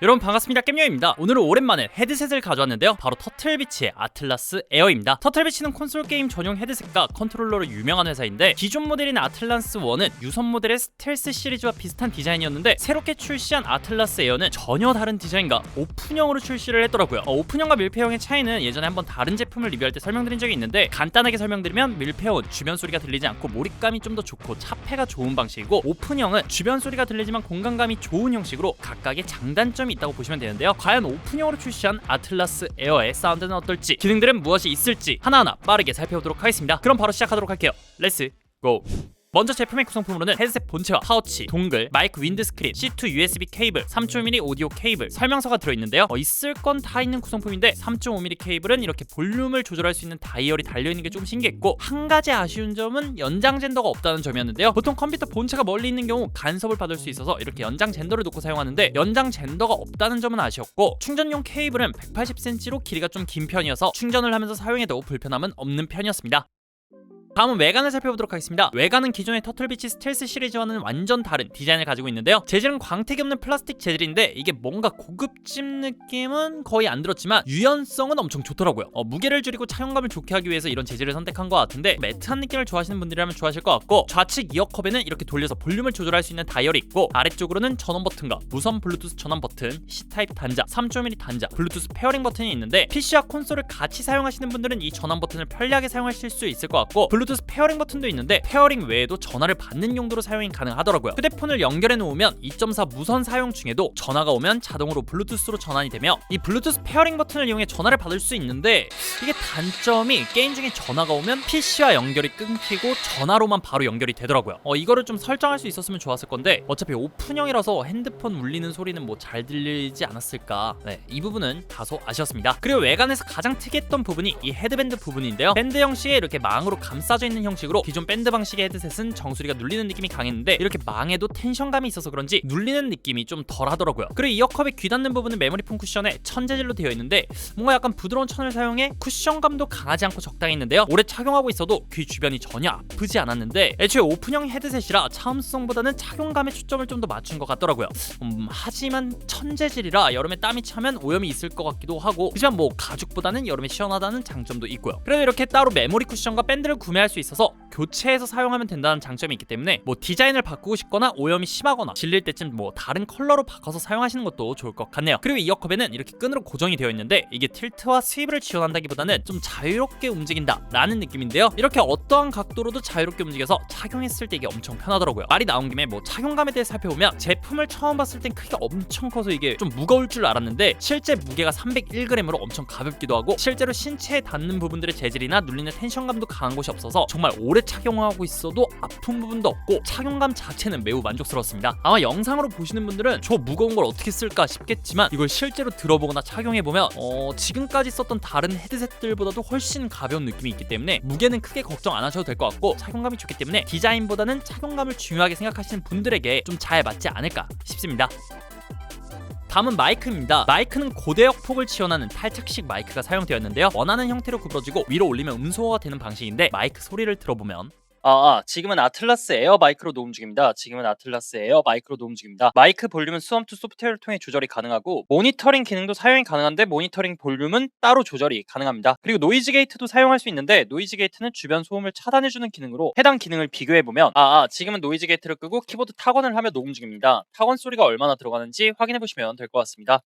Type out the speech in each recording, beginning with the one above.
여러분 반갑습니다. 겜요입니다. 오늘은 오랜만에 헤드셋을 가져왔는데요, 바로 터틀비치의 아틀라스 에어입니다. 터틀비치는 콘솔 게임 전용 헤드셋과 컨트롤러로 유명한 회사인데, 기존 모델인 아틀라스 1은 유선 모델의 스텔스 시리즈와 비슷한 디자인이었는데, 새롭게 출시한 아틀라스 에어는 전혀 다른 디자인과 오픈형으로 출시를 했더라고요. 오픈형과 밀폐형의 차이는 예전에 한번 다른 제품을 리뷰할 때 설명드린 적이 있는데, 간단하게 설명드리면 밀폐형은 주변 소리가 들리지 않고 몰입감이 좀 더 좋고 차폐가 좋은 방식이고, 오픈형은 주변 소리가 들리지만 공간감이 좋은 형식으로 각각의 장단점이 있다고 보시면 되는데요, 과연 오픈형으로 출시한 아틀라스 에어의 사운드는 어떨지, 기능들은 무엇이 있을지 하나하나 빠르게 살펴보도록 하겠습니다. 그럼 바로 시작하도록 할게요. 렛츠 고! 먼저 제품의 구성품으로는 헤드셋 본체와 파우치, 동글, 마이크 윈드스크린, C2 USB 케이블, 3.5mm 오디오 케이블, 설명서가 들어있는데요, 있을 건 다 있는 구성품인데 3.5mm 케이블은 이렇게 볼륨을 조절할 수 있는 다이얼이 달려있는 게 좀 신기했고, 한 가지 아쉬운 점은 연장 젠더가 없다는 점이었는데요, 보통 컴퓨터 본체가 멀리 있는 경우 간섭을 받을 수 있어서 이렇게 연장 젠더를 놓고 사용하는데, 연장 젠더가 없다는 점은 아쉬웠고, 충전용 케이블은 180cm로 길이가 좀 긴 편이어서 충전을 하면서 사용해도 불편함은 없는 편이었습니다. 다음은 외관을 살펴보도록 하겠습니다. 외관은 기존의 터틀비치 스텔스 시리즈와는 완전 다른 디자인을 가지고 있는데요, 재질은 광택이 없는 플라스틱 재질인데, 이게 뭔가 고급집 느낌은 거의 안 들었지만 유연성은 엄청 좋더라고요. 무게를 줄이고 착용감을 좋게 하기 위해서 이런 재질을 선택한 것 같은데, 매트한 느낌을 좋아하시는 분들이라면 좋아하실 것 같고, 좌측 이어컵에는 이렇게 돌려서 볼륨을 조절할 수 있는 다이얼이 있고, 아래쪽으로는 전원 버튼과 무선 블루투스 전원 버튼, C타입 단자, 3.1mm 단자, 블루투스 페어링 버튼이 있는데, PC와 콘솔을 같이 사용하시는 분들은 이 전원 버튼을 편리하게 사용하실 수 있을 것 같고, 블루투스 페어링 버튼도 있는데 페어링 외에도 전화를 받는 용도로 사용이 가능하더라고요. 휴대폰을 연결해 놓으면 2.4 무선 사용 중에도 전화가 오면 자동으로 블루투스로 전환이 되며, 이 블루투스 페어링 버튼을 이용해 전화를 받을 수 있는데, 이게 단점이 게임 중에 전화가 오면 PC와 연결이 끊기고 전화로만 바로 연결이 되더라고요. 이거를 좀 설정할 수 있었으면 좋았을 건데, 어차피 오픈형이라서 핸드폰 울리는 소리는 뭐 잘 들리지 않았을까. 이 부분은 다소 아쉬웠습니다. 그리고 외관에서 가장 특이했던 부분이 이 헤드밴드 부분인데요, 밴드 형식의 이렇게 망으로 감싸져 있는 형식으로, 기존 밴드 방식의 헤드셋은 정수리가 눌리는 느낌이 강했는데, 이렇게 망에도 텐션감이 있어서 그런지 눌리는 느낌이 좀 덜 하더라고요. 그리고 이어컵의 귀 닿는 부분은 메모리 폼 쿠션에 천 재질로 되어 있는데, 뭔가 약간 부드러운 천을 사용해 쿠션감도 강하지 않고 적당히 있는데요, 오래 착용하고 있어도 귀 주변이 전혀 아프지 않았는데, 애초에 오픈형 헤드셋이라 차음성보다는 착용감에 초점을 좀 더 맞춘 것 같더라고요. 하지만 천 재질이라 여름에 땀이 차면 오염이 있을 것 같기도 하고, 하지만 뭐 가죽보다는 여름에 시원하다는 장점도 있고요. 그래도 이렇게 따로 메모리 쿠션과 밴드를 구매할 수 있어서 교체해서 사용하면 된다는 장점이 있기 때문에, 뭐 디자인을 바꾸고 싶거나 오염이 심하거나 질릴 때쯤 뭐 다른 컬러로 바꿔서 사용하시는 것도 좋을 것 같네요. 그리고 이어컵에는 이렇게 끈으로 고정이 되어 있는데, 이게 틸트와 스위브를 지원한다기보다는 좀 자유롭게 움직인다 라는 느낌인데요, 이렇게 어떠한 각도로도 자유롭게 움직여서 착용했을 때 이게 엄청 편하더라고요. 말이 나온 김에 뭐 착용감에 대해 살펴보면, 제품을 처음 봤을 땐 크기가 엄청 커서 이게 좀 무거울 줄 알았는데, 실제 무게가 301g으로 엄청 가볍기도 하고, 실제로 신체에 닿는 부분들의 재질이나 눌리는 텐션감도 강한 곳이 없어서 정말 오래 착용하고 있어도 아픈 부분도 없고, 착용감 자체는 매우 만족스러웠습니다. 아마 영상으로 보시는 분들은 저 무거운 걸 어떻게 쓸까 싶겠지만, 이걸 실제로 들어보거나 착용해보면 지금까지 썼던 다른 헤드셋들보다도 훨씬 가벼운 느낌이 있기 때문에 무게는 크게 걱정 안 하셔도 될 것 같고, 착용감이 좋기 때문에 디자인보다는 착용감을 중요하게 생각하시는 분들에게 좀 잘 맞지 않을까 싶습니다. 다음은 마이크입니다. 마이크는 고대역 폭을 지원하는 탈착식 마이크가 사용되었는데요, 원하는 형태로 구부러지고 위로 올리면 음소거가 되는 방식인데, 마이크 소리를 들어보면 지금은 아틀라스 에어 마이크로 녹음 중입니다. 마이크 볼륨은 수엄2 소프트웨어를 통해 조절이 가능하고, 모니터링 기능도 사용이 가능한데 모니터링 볼륨은 따로 조절이 가능합니다. 그리고 노이즈 게이트도 사용할 수 있는데, 노이즈 게이트는 주변 소음을 차단해주는 기능으로 해당 기능을 비교해보면, 지금은 노이즈 게이트를 끄고 키보드 타건을 하며 녹음 중입니다. 타건 소리가 얼마나 들어가는지 확인해보시면 될 것 같습니다.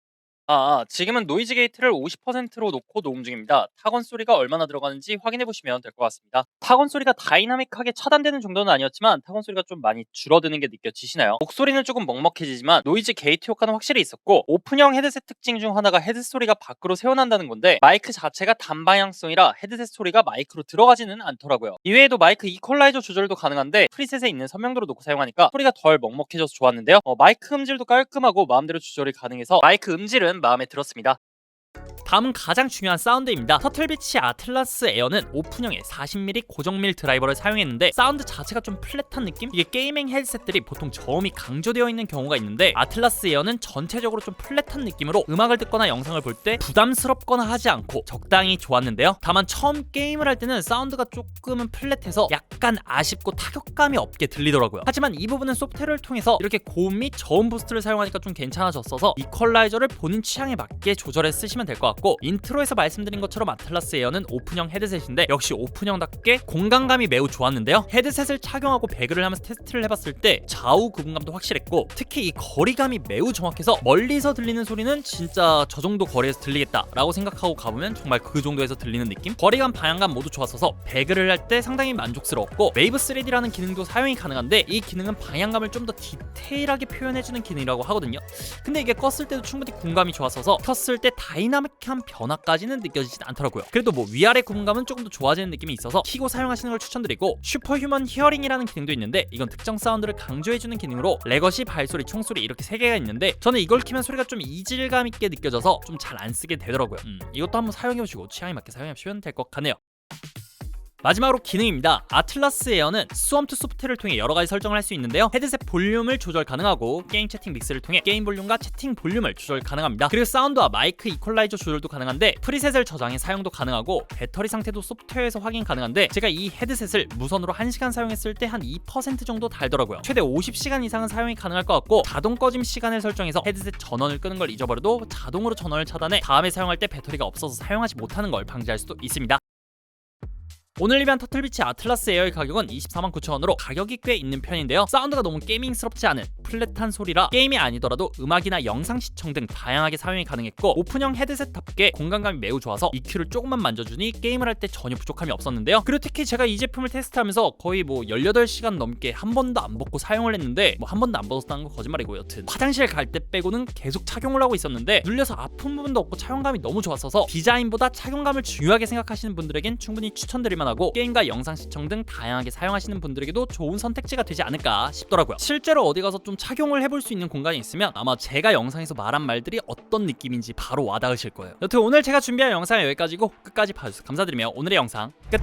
지금은 노이즈 게이트를 50%로 놓고 녹음 중입니다. 타건 소리가 얼마나 들어가는지 확인해 보시면 될 것 같습니다. 타건 소리가 다이나믹하게 차단되는 정도는 아니었지만, 타건 소리가 좀 많이 줄어드는 게 느껴지시나요? 목소리는 조금 먹먹해지지만 노이즈 게이트 효과는 확실히 있었고, 오픈형 헤드셋 특징 중 하나가 헤드 소리가 밖으로 새어난다는 건데, 마이크 자체가 단방향성이라 헤드셋 소리가 마이크로 들어가지는 않더라고요. 이외에도 마이크 이퀄라이저 조절도 가능한데, 프리셋에 있는 선명도로 놓고 사용하니까 소리가 덜 먹먹해져서 좋았는데요, 마이크 음질도 깔끔하고 마음대로 조절이 가능해서 마이크 음질은 마음에 들었습니다. 다음은 가장 중요한 사운드입니다. 터틀비치 아틀라스 에어는 오픈형의 40mm 고정밀 드라이버를 사용했는데 사운드 자체가 좀 플랫한 느낌? 이게 게이밍 헤드셋들이 보통 저음이 강조되어 있는 경우가 있는데 아틀라스 에어는 전체적으로 좀 플랫한 느낌으로 음악을 듣거나 영상을 볼 때 부담스럽거나 하지 않고 적당히 좋았는데요. 다만 처음 게임을 할 때는 사운드가 조금은 플랫해서 약간 아쉽고 타격감이 없게 들리더라고요. 하지만 이 부분은 소프트웨어를 통해서 이렇게 고음 및 저음 부스트를 사용하니까 좀 괜찮아졌어서 이퀄라이저를 본인 취향에 맞게 조절해 쓰시면 될 것 같고, 인트로에서 말씀드린 것처럼 아틀라스 에어는 오픈형 헤드셋인데 역시 오픈형답게 공간감이 매우 좋았는데요. 헤드셋을 착용하고 배그를 하면서 테스트를 해봤을 때 좌우 구분감도 확실했고, 특히 이 거리감이 매우 정확해서 멀리서 들리는 소리는 진짜 저 정도 거리에서 들리겠다라고 생각하고 가보면 정말 그 정도에서 들리는 느낌? 거리감, 방향감 모두 좋았어서 배그를 할 때 상당히 만족스러웠고, 웨이브 3D라는 기능도 사용이 가능한데 이 기능은 방향감을 좀 더 디테일하게 표현해주는 기능이라고 하거든요. 근데 이게 껐을 때도 충분히 구분감이 좋았어서 켰을 때 다이나믹한 변화까지는 느껴지진 않더라고요. 그래도 뭐 위아래 구분감은 조금 더 좋아지는 느낌이 있어서 키고 사용하시는 걸 추천드리고, 슈퍼휴먼 히어링이라는 기능도 있는데 이건 특정 사운드를 강조해주는 기능으로 레거시, 발소리, 총소리 이렇게 3개가 있는데 저는 이걸 키면 소리가 좀 이질감 있게 느껴져서 좀 잘 안 쓰게 되더라고요. 이것도 한번 사용해보시고 취향에 맞게 사용해보시면 될 것 같네요. 마지막으로 기능입니다. 아틀라스 에어는 스웜2 소프트웨어를 통해 여러가지 설정을 할 수 있는데요. 헤드셋 볼륨을 조절 가능하고 게임 채팅 믹스를 통해 게임 볼륨과 채팅 볼륨을 조절 가능합니다. 그리고 사운드와 마이크 이퀄라이저 조절도 가능한데 프리셋을 저장해 사용도 가능하고 배터리 상태도 소프트웨어에서 확인 가능한데 제가 이 헤드셋을 무선으로 1시간 사용했을 때 한 2% 정도 달더라고요. 최대 50시간 이상은 사용이 가능할 것 같고, 자동 꺼짐 시간을 설정해서 헤드셋 전원을 끄는 걸 잊어버려도 자동으로 전원을 차단해 다음에 사용할 때 배터리가 없어서 사용하지 못하는 걸 방지할 수도 있습니다. 오늘 리뷰한 터틀비치 아틀라스 에어의 가격은 249,000원으로 가격이 꽤 있는 편인데요. 사운드가 너무 게이밍스럽지 않은 플랫한 소리라 게임이 아니더라도 음악이나 영상 시청 등 다양하게 사용이 가능했고, 오픈형 헤드셋답게 공간감이 매우 좋아서 EQ를 조금만 만져주니 게임을 할 때 전혀 부족함이 없었는데요. 그리고 특히 제가 이 제품을 테스트하면서 거의 뭐 18시간 넘게 한 번도 안 벗고 사용을 했는데, 뭐 한 번도 안 벗었다는 건 거짓말이고 여튼 화장실 갈 때 빼고는 계속 착용을 하고 있었는데 눌려서 아픈 부분도 없고 착용감이 너무 좋았어서 디자인보다 착용감을 중요하게 생각하시는 분들에겐 충분히 추천드릴 만하고, 게임과 영상 시청 등 다양하게 사용하시는 분들에게도 좋은 선택지가 되지 않을까 싶더라고요. 실제로 어디 가서 좀 착용을 해볼 수 있는 공간이 있으면 아마 제가 영상에서 말한 말들이 어떤 느낌인지 바로 와닿으실 거예요. 여튼 오늘 제가 준비한 영상은 여기까지고 끝까지 봐주셔서 감사드리며 오늘의 영상 끝!